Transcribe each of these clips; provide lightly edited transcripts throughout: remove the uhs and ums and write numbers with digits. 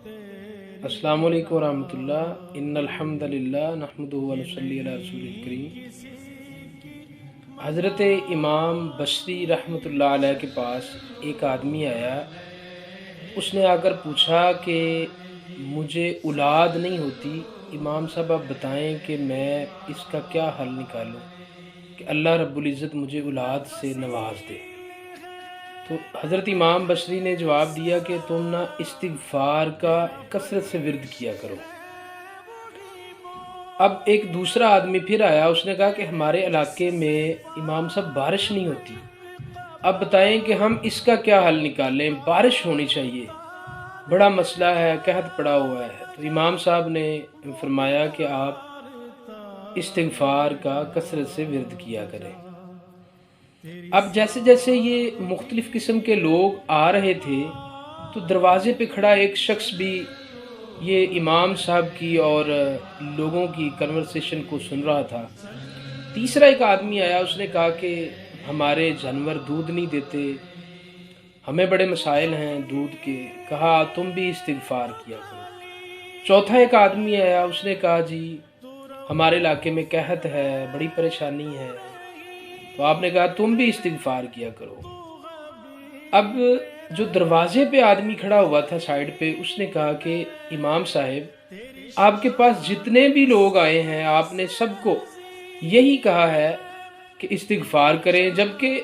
السلام علیکم ورحمۃ اللہ۔ ان الحمد للہ نحمدہ و نصلی علی رسول الکریم۔ حضرت امام بصری رحمۃ اللہ علیہ کے پاس ایک آدمی آیا، اس نے آ کر پوچھا کہ مجھے اولاد نہیں ہوتی، امام صاحب آپ بتائیں کہ میں اس کا کیا حل نکالوں کہ اللہ رب العزت مجھے اولاد سے نواز دے۔ تو حضرت امام بصری نے جواب دیا کہ تم نہ استغفار کا کثرت سے ورد کیا کرو۔ اب ایک دوسرا آدمی پھر آیا، اس نے کہا کہ ہمارے علاقے میں امام صاحب بارش نہیں ہوتی، اب بتائیں کہ ہم اس کا کیا حل نکالیں، بارش ہونی چاہیے، بڑا مسئلہ ہے، قحط پڑا ہوا ہے۔ تو امام صاحب نے فرمایا کہ آپ استغفار کا کثرت سے ورد کیا کریں۔ اب جیسے جیسے یہ مختلف قسم کے لوگ آ رہے تھے تو دروازے پہ کھڑا ایک شخص بھی یہ امام صاحب کی اور لوگوں کی کنورسیشن کو سن رہا تھا۔ تیسرا ایک آدمی آیا، اس نے کہا کہ ہمارے جانور دودھ نہیں دیتے، ہمیں بڑے مسائل ہیں دودھ کے، کہا تم بھی استغفار کیا کرو۔ چوتھا ایک آدمی آیا، اس نے کہا جی ہمارے علاقے میں قحط ہے، بڑی پریشانی ہے، تو آپ نے کہا تم بھی استغفار کیا کرو۔ اب جو دروازے پہ آدمی کھڑا ہوا تھا سائیڈ پہ، اس نے کہا کہ امام صاحب آپ کے پاس جتنے بھی لوگ آئے ہیں آپ نے سب کو یہی کہا ہے کہ استغفار کریں، جبکہ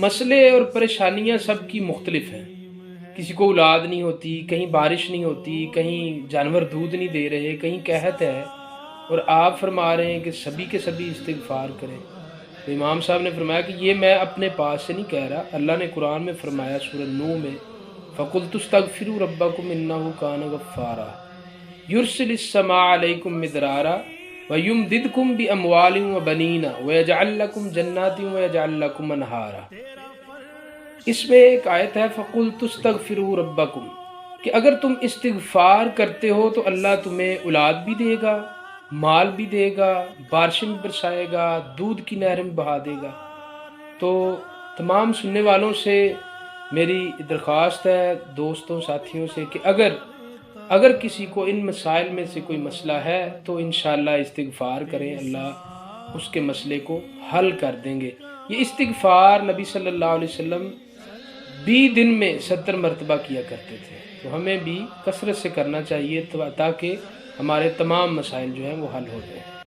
مسئلے اور پریشانیاں سب کی مختلف ہیں۔ کسی کو اولاد نہیں ہوتی، کہیں بارش نہیں ہوتی، کہیں جانور دودھ نہیں دے رہے، کہیں قحط ہے، اور آپ فرما رہے ہیں کہ سبھی کے سبھی استغفار کریں۔ تو امام صاحب نے فرمایا کہ یہ میں اپنے پاس سے نہیں کہہ رہا، اللہ نے قرآن میں فرمایا سورہ نوح میں فَقُلْتُ اسْتَغْفِرُوا رَبَّكُمْ إِنَّهُ كَانَ غَفَّارًا يُرْسِلِ السَّمَاءَ عَلَيْكُمْ مِدْرَارًا وَيُمْدِدْكُمْ بِأَمْوَالٍ وَبَنِينَ وَيَجْعَلْ لَكُمْ جَنَّاتٍ وَيَجْعَلْ لَكُمْ أَنْهَارًا۔ اس میں ایک آیت ہے فَقُلْتُ اسْتَغْفِرُوا رَبَّكُمْ، کہ اگر تم استغفار کرتے ہو تو اللہ تمہیں اولاد بھی دے گا، مال بھی دے گا، بارشیں بھی برسائے گا، دودھ کی نہریں بھی بہا دے گا۔ تو تمام سننے والوں سے میری درخواست ہے، دوستوں ساتھیوں سے، کہ اگر کسی کو ان مسائل میں سے کوئی مسئلہ ہے تو انشاءاللہ استغفار کریں، اللہ اس کے مسئلے کو حل کر دیں گے۔ یہ استغفار نبی صلی اللہ علیہ وسلم بھی دن میں 70 مرتبہ کیا کرتے تھے، تو ہمیں بھی کثرت سے کرنا چاہیے تاکہ ہمارے تمام مسائل جو ہیں وہ حل ہو جائیں۔